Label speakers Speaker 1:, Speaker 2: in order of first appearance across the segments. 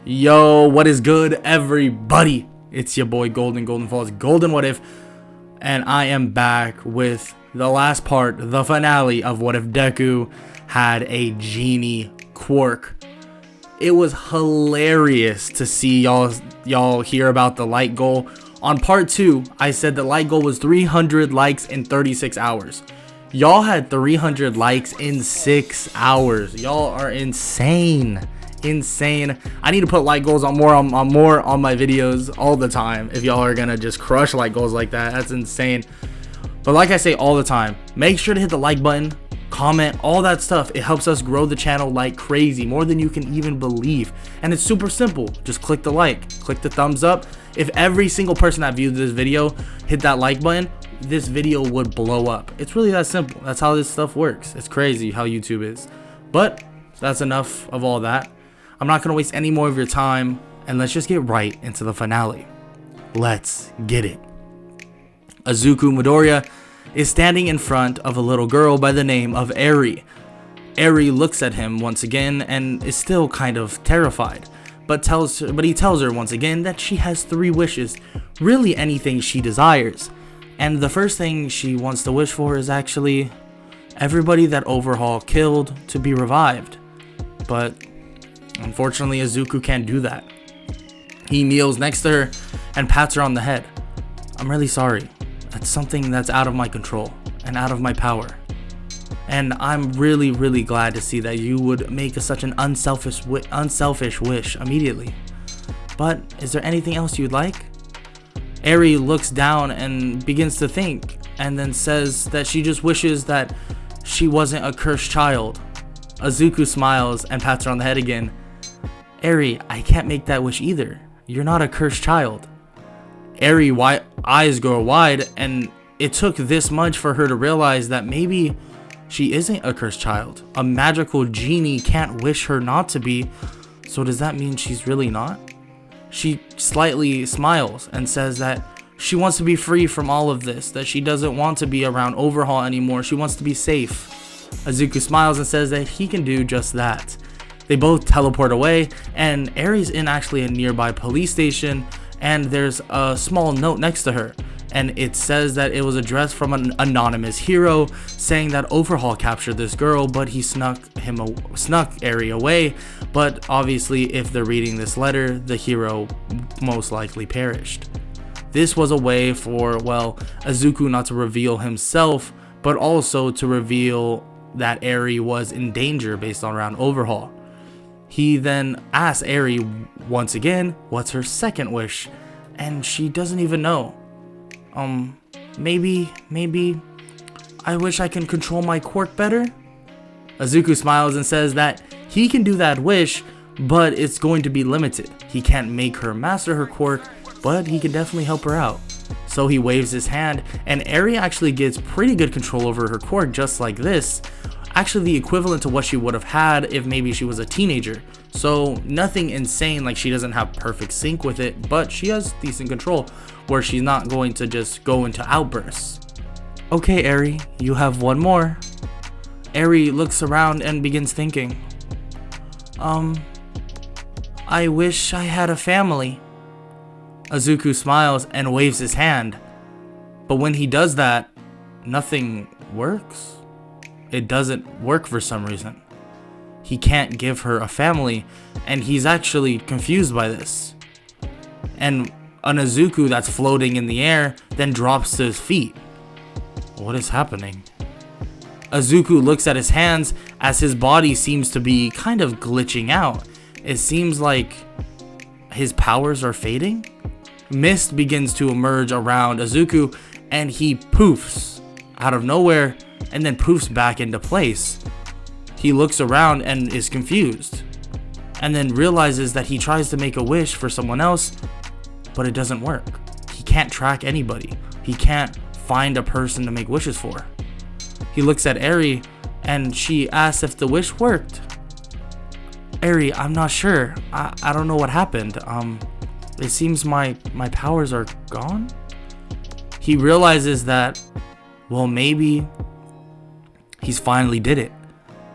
Speaker 1: Yo, what is good, everybody? It's your boy Golden Falls, Golden What If, and I am back with the last part, the finale of What If Deku had a Genie Quirk. It was hilarious to see y'all hear about the like goal. On part 2, I said the like goal was 300 likes in 36 hours. Y'all had 300 likes in 6 hours. Y'all are insane. I need to put like goals on more on my videos all the time. If y'all are gonna just crush like goals like that, that's insane. But like I say all the time, make sure to hit the like button, comment, all that stuff. It helps us grow the channel like crazy, more than you can even believe. And it's super simple. Just click the like, click the thumbs up. If every single person that viewed this video hit that like button, this video would blow up. It's really that simple. That's how this stuff works. It's crazy how YouTube is. But that's enough of all that. I'm not going to waste any more of your time, and let's just get right into the finale. Let's get it. Izuku Midoriya is standing in front of a little girl by the name of Eri. Eri looks at him once again and is still kind of terrified, but he tells her once again that she has 3 wishes, really anything she desires. And the first thing she wants to wish for is actually everybody that Overhaul killed to be revived. But unfortunately, Izuku can't do that. He kneels next to her and pats her on the head. I'm really sorry. That's something that's out of my control and out of my power. And I'm really glad to see that you would make such an unselfish wish immediately. But is there anything else you'd like? Eri looks down and begins to think, and then says that she just wishes that she wasn't a cursed child. Izuku smiles and pats her on the head again. Eri, I can't make that wish either. You're not a cursed child. Eri eyes go wide, and it took this much for her to realize that maybe she isn't a cursed child. A magical genie can't wish her not to be, so does that mean she's really not? She slightly smiles and says that she wants to be free from all of this, that she doesn't want to be around Overhaul anymore. She wants to be safe. Izuku smiles and says that he can do just that. They both teleport away, and Eri's in actually a nearby police station, and there's a small note next to her, and it says that it was addressed from an anonymous hero saying that Overhaul captured this girl, but he snuck Eri away. But obviously, if they're reading this letter, the hero most likely perished. This was a way for, well, Izuku not to reveal himself, but also to reveal that Eri was in danger based on around Overhaul. He then asks Eri once again what's her second wish, and she doesn't even know. Maybe I wish I can control my quirk better? Izuku smiles and says that he can do that wish, but it's going to be limited. He can't make her master her quirk, but he can definitely help her out. So he waves his hand, and Eri actually gets pretty good control over her quirk, just like this. Actually the equivalent to what she would have had if maybe she was a teenager. So nothing insane, like she doesn't have perfect sync with it, but she has decent control where she's not going to just go into outbursts. Okay, Eri, you have one more. Eri looks around and begins thinking. I wish I had a family. Izuku smiles and waves his hand. But when he does that, nothing works. It doesn't work for some reason. He can't give her a family, and he's actually confused by this. And an Izuku that's floating in the air then drops to his feet. What is happening? Izuku looks at his hands as his body seems to be kind of glitching out. It seems like his powers are fading. Mist begins to emerge around Izuku, and he poofs out of nowhere and then poofs back into place. He looks around and is confused, and then realizes that he tries to make a wish for someone else, but it doesn't work. He can't track anybody. He can't find a person to make wishes for. He looks at Eri, and she asks if the wish worked. Eri, I'm not sure. I don't know what happened. It seems my powers are gone. He realizes that, well, maybe he's finally did it.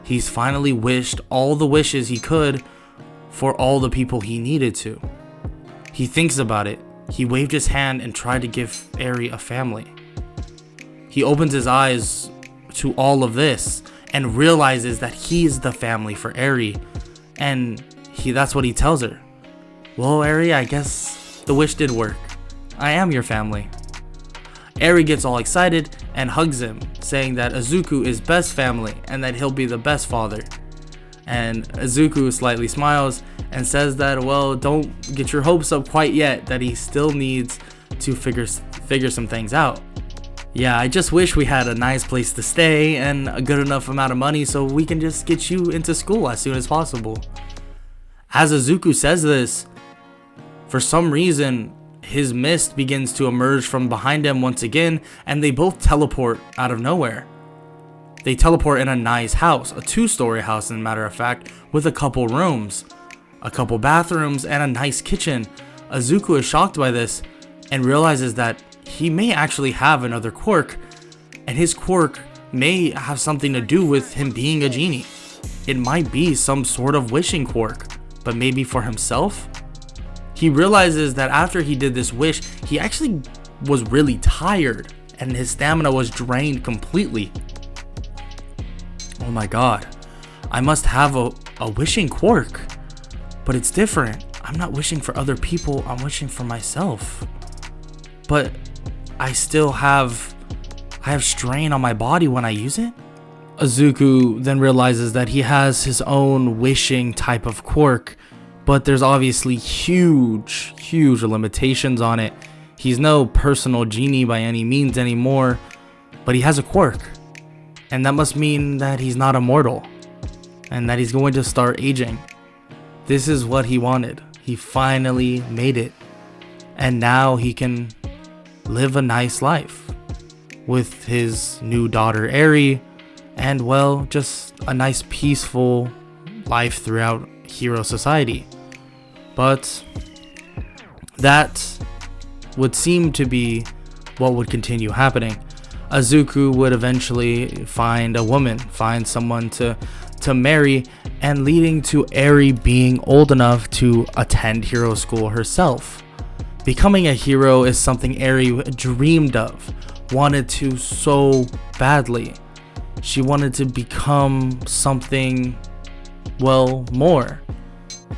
Speaker 1: He's finally wished all the wishes he could for all the people he needed to. He thinks about it. He waved his hand and tried to give Eri a family. He opens his eyes to all of this and realizes that he's the family for Eri. And that's what he tells her. Well, Eri, I guess the wish did work. I am your family. Eri gets all excited and hugs him, saying that Izuku is best family and that he'll be the best father. And Izuku slightly smiles and says that, well, don't get your hopes up quite yet, that he still needs to figure some things out. Yeah, I just wish we had a nice place to stay and a good enough amount of money so we can just get you into school as soon as possible. As Izuku says this, for some reason, his mist begins to emerge from behind him once again, and they both teleport out of nowhere. They teleport in a nice house, a 2-story house, as a matter of fact, with a couple rooms, a couple bathrooms, and a nice kitchen. Izuku is shocked by this and realizes that he may actually have another quirk, and his quirk may have something to do with him being a genie. It might be some sort of wishing quirk, but maybe for himself? He realizes that after he did this wish, he actually was really tired and his stamina was drained completely. Oh my god, I must have a wishing quirk, but it's different. I'm not wishing for other people, I'm wishing for myself. But I have strain on my body when I use it? Izuku then realizes that he has his own wishing type of quirk, but there's obviously huge limitations on it. He's no personal genie by any means anymore, but he has a quirk. And that must mean that he's not immortal, and that he's going to start aging. This is what he wanted. He finally made it. And now he can live a nice life with his new daughter Eri, and well, just a nice peaceful life throughout hero society. But that would seem to be what would continue happening. Izuku would eventually find a woman, find someone to marry, and leading to Eri being old enough to attend hero school herself. Becoming a hero is something Eri dreamed of, wanted to so badly. She wanted to become something, well, more.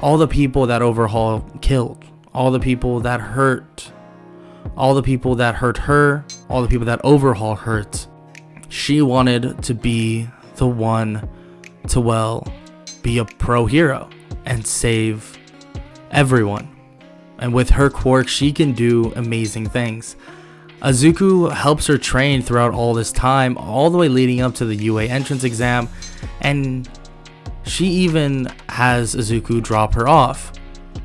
Speaker 1: All the people that Overhaul killed, all the people that hurt, all the people that hurt her, all the people that Overhaul hurt. She wanted to be the one to, well, be a pro hero and save everyone. And with her quirk, she can do amazing things. Izuku helps her train throughout all this time, all the way leading up to the UA entrance exam, and she even has Izuku drop her off.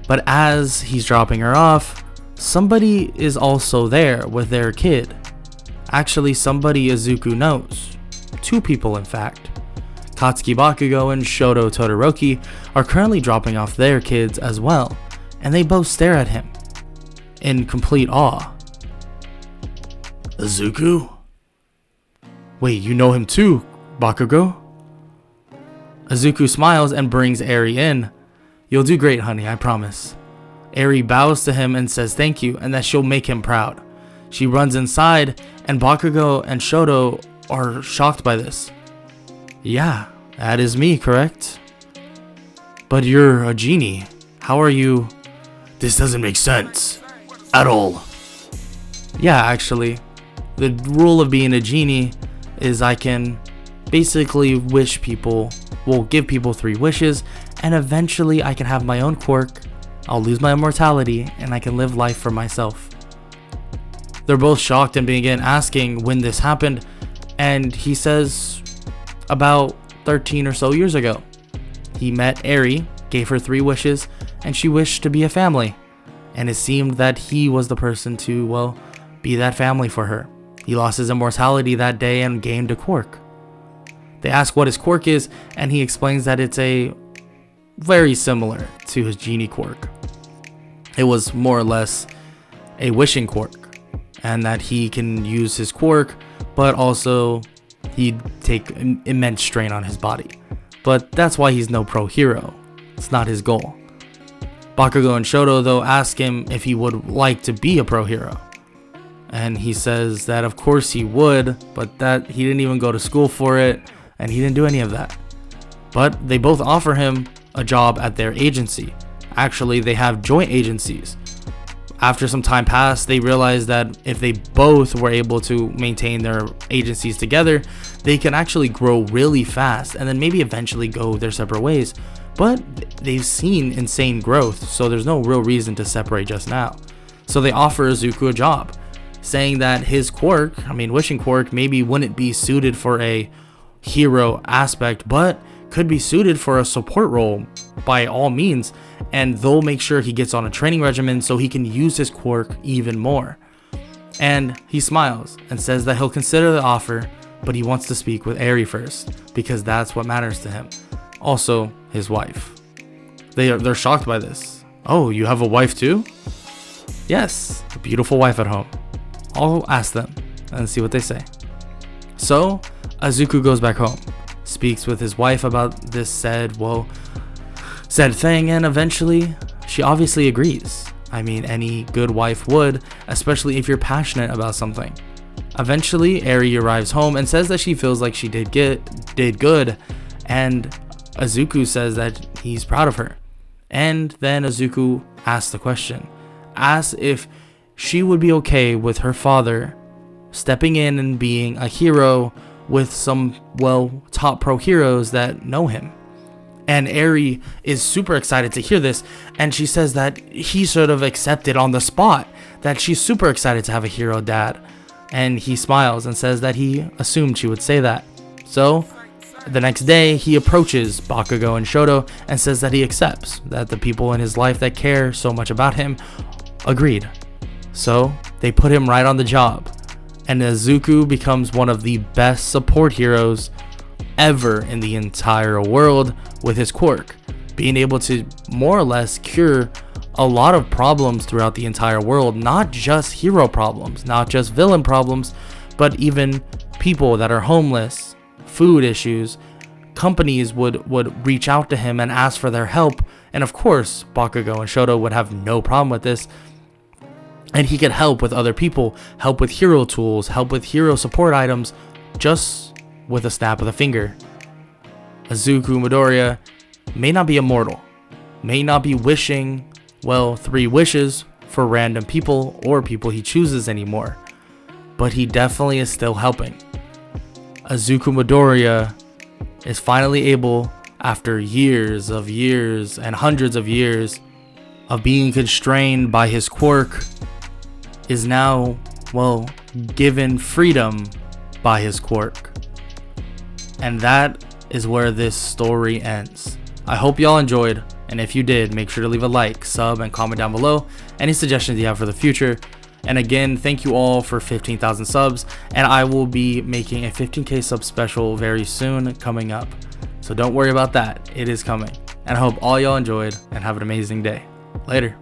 Speaker 1: But as he's dropping her off, somebody is also there with their kid. Actually, somebody Izuku knows. 2 people, in fact. Katsuki Bakugo and Shoto Todoroki are currently dropping off their kids as well, and they both stare at him in complete awe. Izuku? Wait, you know him too, Bakugo? Izuku smiles and brings Eri in. You'll do great, honey, I promise. Eri bows to him and says thank you and that she'll make him proud. She runs inside and Bakugo and Shoto are shocked by this. Yeah, that is me, correct? But you're a genie. How are you? This doesn't make sense. At all. Yeah, actually. The rule of being a genie is I can basically wish people, well, give people 3 wishes, and eventually I can have my own quirk, I'll lose my immortality, and I can live life for myself. They're both shocked and begin asking when this happened, and he says about 13 or so years ago. He met Eri, gave her 3 wishes, and she wished to be a family, and it seemed that he was the person to, well, be that family for her. He lost his immortality that day and gained a quirk. They ask what his quirk is, and he explains that it's a very similar to his Genie Quirk. It was more or less a wishing quirk, and that he can use his quirk, but also he'd take immense strain on his body. But that's why he's no pro hero. It's not his goal. Bakugo and Shoto, though, ask him if he would like to be a pro hero. And he says that of course he would, but that he didn't even go to school for it, and he didn't do any of that. But they both offer him a job at their agency. Actually, they have joint agencies. After some time passed, they realized that if they both were able to maintain their agencies together, they can actually grow really fast and then maybe eventually go their separate ways. But they've seen insane growth, so there's no real reason to separate just now. So they offer Izuku a job, saying that his quirk, wishing quirk, maybe wouldn't be suited for a hero aspect, but could be suited for a support role by all means, and they'll make sure he gets on a training regimen so he can use his quirk even more. And he smiles and says that he'll consider the offer, but he wants to speak with Eri first, because that's what matters to him. Also, his wife. They're shocked by this. Oh, you have a wife too? Yes, a beautiful wife at home. I'll ask them and see what they say. So, Izuku goes back home, speaks with his wife about this said thing, and eventually she obviously agrees. Any good wife would, especially if you're passionate about something. Eventually, Eri arrives home and says that she feels like she did good, and Izuku says that he's proud of her. And then Izuku asks the question, asks if she would be okay with her father stepping in and being a hero with some, top pro heroes that know him. And Eri is super excited to hear this, and she says that he sort of accepted on the spot, that she's super excited to have a hero dad. And he smiles and says that he assumed she would say that. So the next day, he approaches Bakugo and Shoto and says that he accepts, that the people in his life that care so much about him agreed. So they put him right on the job, and Izuku becomes one of the best support heroes ever in the entire world with his quirk, being able to more or less cure a lot of problems throughout the entire world, not just hero problems, not just villain problems, but even people that are homeless, food issues. Companies would reach out to him and ask for their help, and of course Bakugo and Shoto would have no problem with this, and he could help with other people, help with hero tools, help with hero support items, just with a snap of the finger. Izuku Midoriya may not be immortal, may not be wishing 3 wishes for random people or people he chooses anymore, but he definitely is still helping. Izuku Midoriya is finally able, after years and hundreds of years of being constrained by his quirk, is now, given freedom by his quirk. And that is where this story ends. I hope y'all enjoyed, and if you did, make sure to leave a like, sub, and comment down below any suggestions you have for the future. And again, thank you all for 15,000 subs, and I will be making a 15k sub special very soon coming up. So don't worry about that, it is coming. And I hope all y'all enjoyed and have an amazing day. Later.